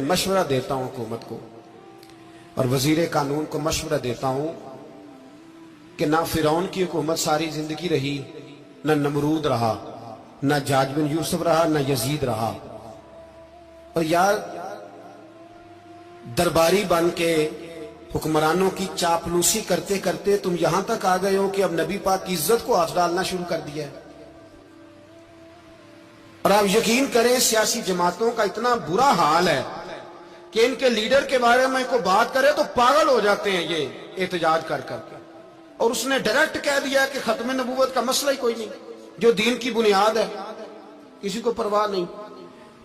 मशवरा देता हूं हुकूमत को और वजीर कानून को मशवरा देता हूं कि ना फिरौन की हुकूमत सारी जिंदगी रही, ना नमरूद रहा, ना जाज बिन यूसुफ रहा, ना यजीद रहा। और यार दरबारी बन के हुक्मरानों की चापलूसी करते करते तुम यहां तक आ गए हो कि अब नबी पाक की इज्जत को हाथ डालना शुरू कर दिया है। और आप यकीन करें सियासी जमातों का इतना बुरा हाल है कि इनके लीडर के बारे में कोई बात करे तो पागल हो जाते हैं ये एहतजाज कर करके। और उसने डायरेक्ट कह दिया कि खत्म नबूवत का मसला ही कोई नहीं, जो दीन की बुनियाद है, किसी को परवाह नहीं।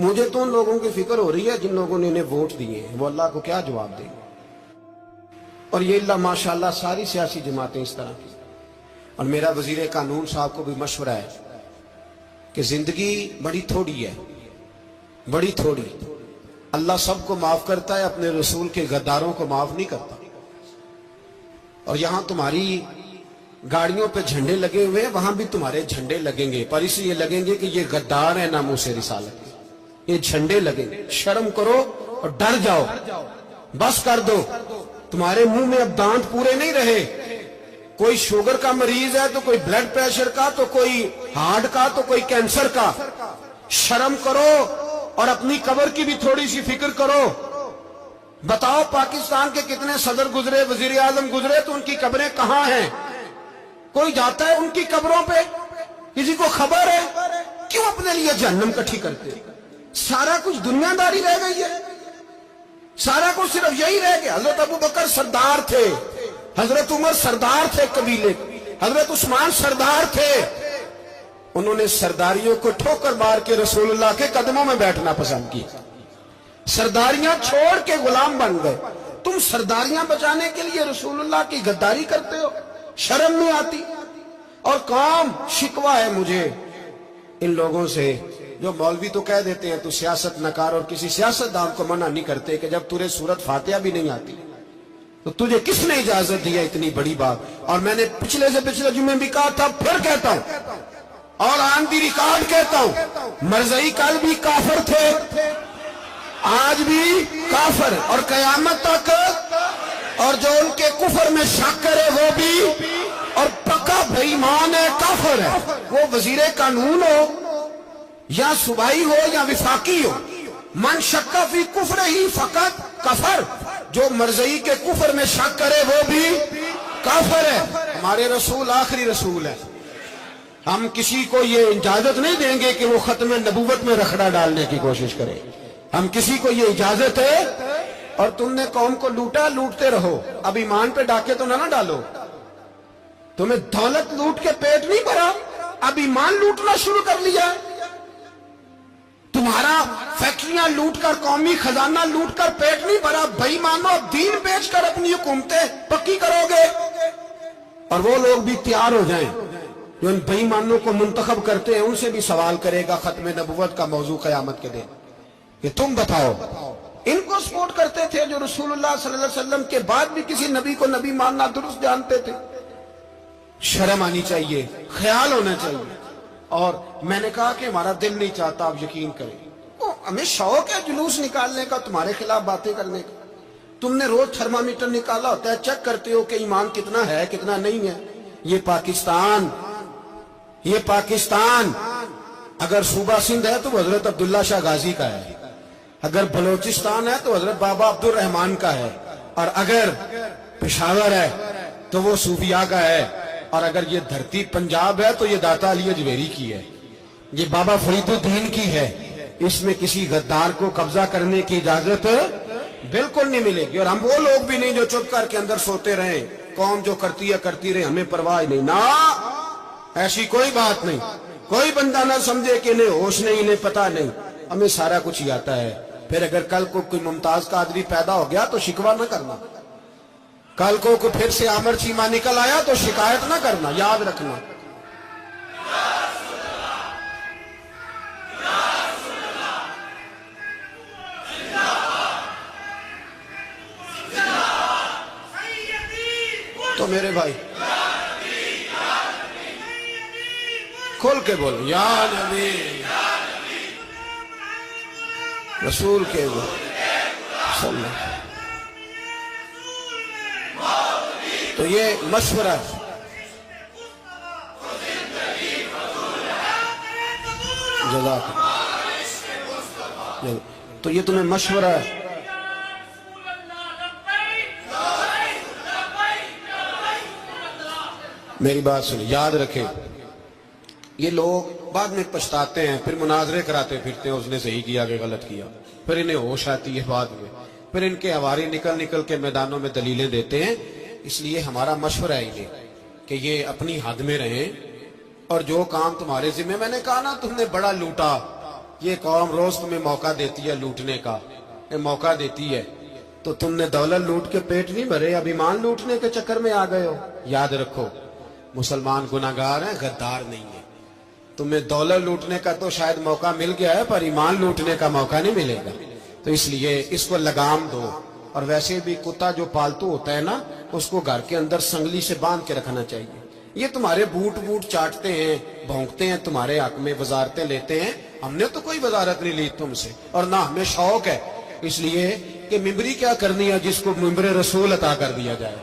मुझे तो उन लोगों की फिक्र हो रही है जिन लोगों ने इन्हें वोट दिए हैं, वो अल्लाह को क्या जवाब देंगे। और ये अल्लाह माशाअल्लाह सारी सियासी जमातें इस तरह की। और मेरा वजीर कानून साहब को भी मशवरा है कि जिंदगी बड़ी थोड़ी है, बड़ी थोड़ी। अल्लाह सबको माफ करता है, अपने रसूल के गद्दारों को माफ नहीं करता। और यहां तुम्हारी गाड़ियों पे झंडे लगे हुए हैं, वहां भी तुम्हारे झंडे लगेंगे, पर इसलिए लगेंगे कि ये गद्दार है नामूसे रिसालत के। ये झंडे लगेंगे। शर्म करो और डर जाओ, बस कर दो। तुम्हारे मुंह में अब दांत पूरे नहीं रहे। कोई शुगर का मरीज है तो कोई ब्लड प्रेशर का, तो कोई हार्ट का, तो कोई कैंसर का। शर्म करो और अपनी कब्र की भी थोड़ी सी फिक्र करो। बताओ पाकिस्तान के कितने सदर गुजरे, वजीर आजम गुजरे, तो उनकी कब्रें कहां हैं? कोई जाता है उनकी कब्रों पे? किसी को खबर है? क्यों अपने लिए जहन्नम इकट्ठी करते? सारा कुछ दुनियादारी रह गई है, सारा कुछ सिर्फ यही रह गया। हजरत अबू बकर सरदार थे, हजरत उमर सरदार थे कबीले, हजरत उस्मान सरदार थे। उन्होंने सरदारियों को ठोकर मार के रसूलुल्लाह के कदमों में बैठना पसंद किया। सरदारियां छोड़ के गुलाम बन गए। तुम सरदारियां बचाने के लिए रसूलुल्लाह की गद्दारी करते हो, शर्म नहीं आती। और काम शिकवा है मुझे इन लोगों से जो मौलवी तो कह देते हैं तू सियासत नकार, और किसी सियासतदान को मना नहीं करते कि जब तुझे सूरत फातिहा भी नहीं आती तो तुझे किसने इजाजत दी है इतनी बड़ी बात। और मैंने पिछले से पिछले जुम्मे भी कहा था, फिर कहता हूं और आन दी रिकॉर्ड कहता हूं, मरज़ई कल भी काफिर थे, आज भी काफिर और कयामत तक। और जो उनके कुफर में शक करे वो भी, और पक्का बेईमान है, काफिर है। वो वजीर कानून हो या सुबाई हो या विफाकी हो, मन शक्का फी कुफर ही फकत कफर। जो मरज़ई के कुफर में शक करे वो भी काफिर है। हमारे रसूल आखिरी रसूल है। हम किसी को ये इजाजत नहीं देंगे कि वो खत्म नबूवत में रखड़ा डालने की कोशिश करे। हम किसी को ये इजाजत है। और तुमने कौम को लूटा, लूटते रहो, अब ईमान पे डाके तो ना डालो। तुम्हें दौलत लूट के पेट नहीं भरा, अब ईमान लूटना शुरू कर लिया। तुम्हारा फैक्ट्रियां लूटकर, कौमी खजाना लूटकर पेट नहीं भरा। बेईमानो, अब दीन बेचकर अपनी हुकूमतें पक्की करोगे। और वो लोग भी तैयार हो जाएं जो इन बेईमानों को मुंतखब करते हैं, उनसे भी सवाल करेगा खत्म नबूवत का मौजू कयामत के दिन कि तुम बताओ। इनको सपोर्ट करते थे जो रसूलुल्लाह सल्लल्लाहु अलैहि वसल्लम के बाद भी किसी नबी को नबी मानना दुरुस्त जानते थे। शर्म आनी चाहिए, ख्याल होना चाहिए। और मैंने कहा कि हमारा दिल नहीं चाहता, आप यकीन करें। हमें शौक है जुलूस निकालने का, तुम्हारे खिलाफ बातें करने का। तुमने रोज थर्मामीटर निकाला होता है, चेक करते हो कि ईमान कितना है कितना नहीं है। ये पाकिस्तान, ये पाकिस्तान अगर सूबा सिंध है तो हजरत अब्दुल्ला शाह गाजी का है, अगर बलोचिस्तान है तो हजरत बाबा अब्दुल रहमान का है, और अगर पेशावर है तो वो सूफिया का है, और अगर ये धरती पंजाब है तो ये दाता अली अजमेरी की है, ये बाबा फरीदुद्दीन की है। इसमें किसी गद्दार को कब्जा करने की इजाजत बिल्कुल नहीं मिलेगी। और हम वो लोग भी नहीं जो चुप करके अंदर सोते रहे, कौन जो करती है करती रहे, हमें परवाह नहीं। ना, ऐसी कोई बात नहीं। कोई बंदा ना समझे कि इन्हें होश नहीं, इन्हें पता नहीं, हमें सारा कुछ ही आता है। फिर अगर कल को कोई मुमताज कादरी पैदा हो गया तो शिकवा न करना। कल को कोई फिर से आमर चीमा निकल आया तो शिकायत ना करना, याद रखना। तो मेरे भाई खोल के बोल, या नबी रसूल के बोल। تو یہ مشورہ ہے. جزاک اللہ. تو یہ تمہیں مشورہ ہے. میری بات سنیں، یاد رکھیں، یہ لوگ بعد میں پچھتاتے ہیں، پھر مناظرے کراتے پھرتے ہیں، اس نے صحیح کیا کہ غلط کیا، پھر انہیں ہوش آتی ہے بعد میں، پھر ان کے ہواری نکل نکل کے میدانوں میں دلیلیں دیتے ہیں. اس لیے ہمارا مشورہ ہے انہیں کہ یہ اپنی حد میں رہیں، اور جو کام تمہارے ذمہ، میں نے کہا نا تم نے بڑا لوٹا، یہ قوم روز تمہیں موقع دیتی ہے لوٹنے کا، یہ موقع دیتی ہے، تو تم نے دولت لوٹ کے پیٹ نہیں بھرے، اب ایمان لوٹنے کے چکر میں آ گئے ہو. یاد رکھو، مسلمان گناہگار ہیں، غدار نہیں ہے. تمہیں دولت لوٹنے کا تو شاید موقع مل گیا ہے، پر ایمان لوٹنے کا موقع نہیں ملے گا. تو اس لیے اس کو لگام دو. اور ویسے بھی کتا جو پالتو ہوتا ہے نا، اس کو گھر کے اندر سنگلی سے باندھ کے رکھنا چاہیے. یہ تمہارے بوٹ چاٹتے ہیں، بھونکتے ہیں تمہارے حق میں، وزارتیں لیتے ہیں. ہم نے تو کوئی وزارت نہیں لی تم سے، اور نہ ہمیں شوق ہے اس لیے کہ ممبری کیا کرنی ہے جس کو ممبر رسول عطا کر دیا جائے.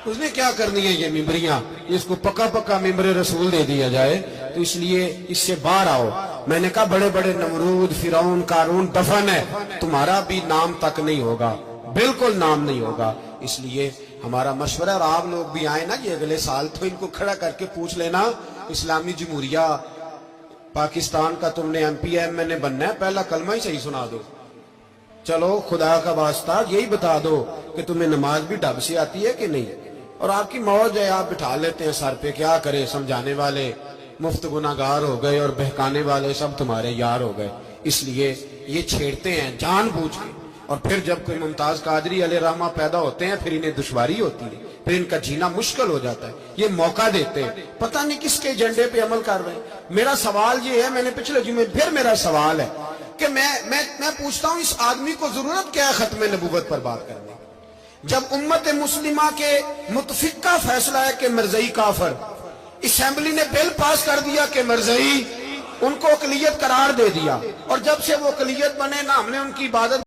اس نے کیا کرنی ہے یہ ممبریاں، اس کو پکا پکا ممبر رسول دے دیا جائے. تو اس لیے اس سے باہر آؤ. میں نے کہا بڑے بڑے نمرود، فرعون، قارون دفن ہے، تمہارا بھی نام تک نہیں ہوگا، بالکل نام نہیں ہوگا. اس لیے ہمارا مشورہ، اور آپ لوگ بھی آئے نا یہ اگلے سال، تو ان کو کھڑا کر کے پوچھ لینا، اسلامی جمہوریہ پاکستان کا تم نے ایم پی ایم نے بننا ہے، پہلا کلمہ ہی صحیح سنا دو. چلو خدا کا واسطہ یہی بتا دو کہ تمہیں نماز بھی ڈھب سے آتی ہے کہ نہیں. اور آپ کی موج ہے، آپ بٹھا لیتے ہیں سر پہ، کیا کرے، سمجھانے والے مفت گناہگار ہو گئے اور بہکانے والے سب تمہارے یار ہو گئے. اس لیے یہ چھیڑتے ہیں جان بوجھ کے. اور پھر جب کوئی ممتاز قادری علیہ رحمہ پیدا ہوتے ہیں، پھر انہیں دشواری ہوتی ہے، پھر ان کا جینا مشکل ہو جاتا ہے. یہ موقع دیتے ہیں، پتہ نہیں کس کے ایجنڈے پہ عمل کر رہے ہیں. میرا سوال یہ ہے، میں نے پچھلے جمعے پھر میرا سوال ہے کہ میں پوچھتا ہوں، اس آدمی کو ضرورت کیا ہے ختم نبوت پر بات کرنے کی؟ جب امت مسلمہ کے متفق کا فیصلہ ہے کہ مرزائی کافر، اسمبلی نے بل پاس کر دیا کہ مرزائی ان کو اقلیت قرار دے دیا، اور جب سے وہ اقلیت بنے نا، ہم نے ان کی عبادت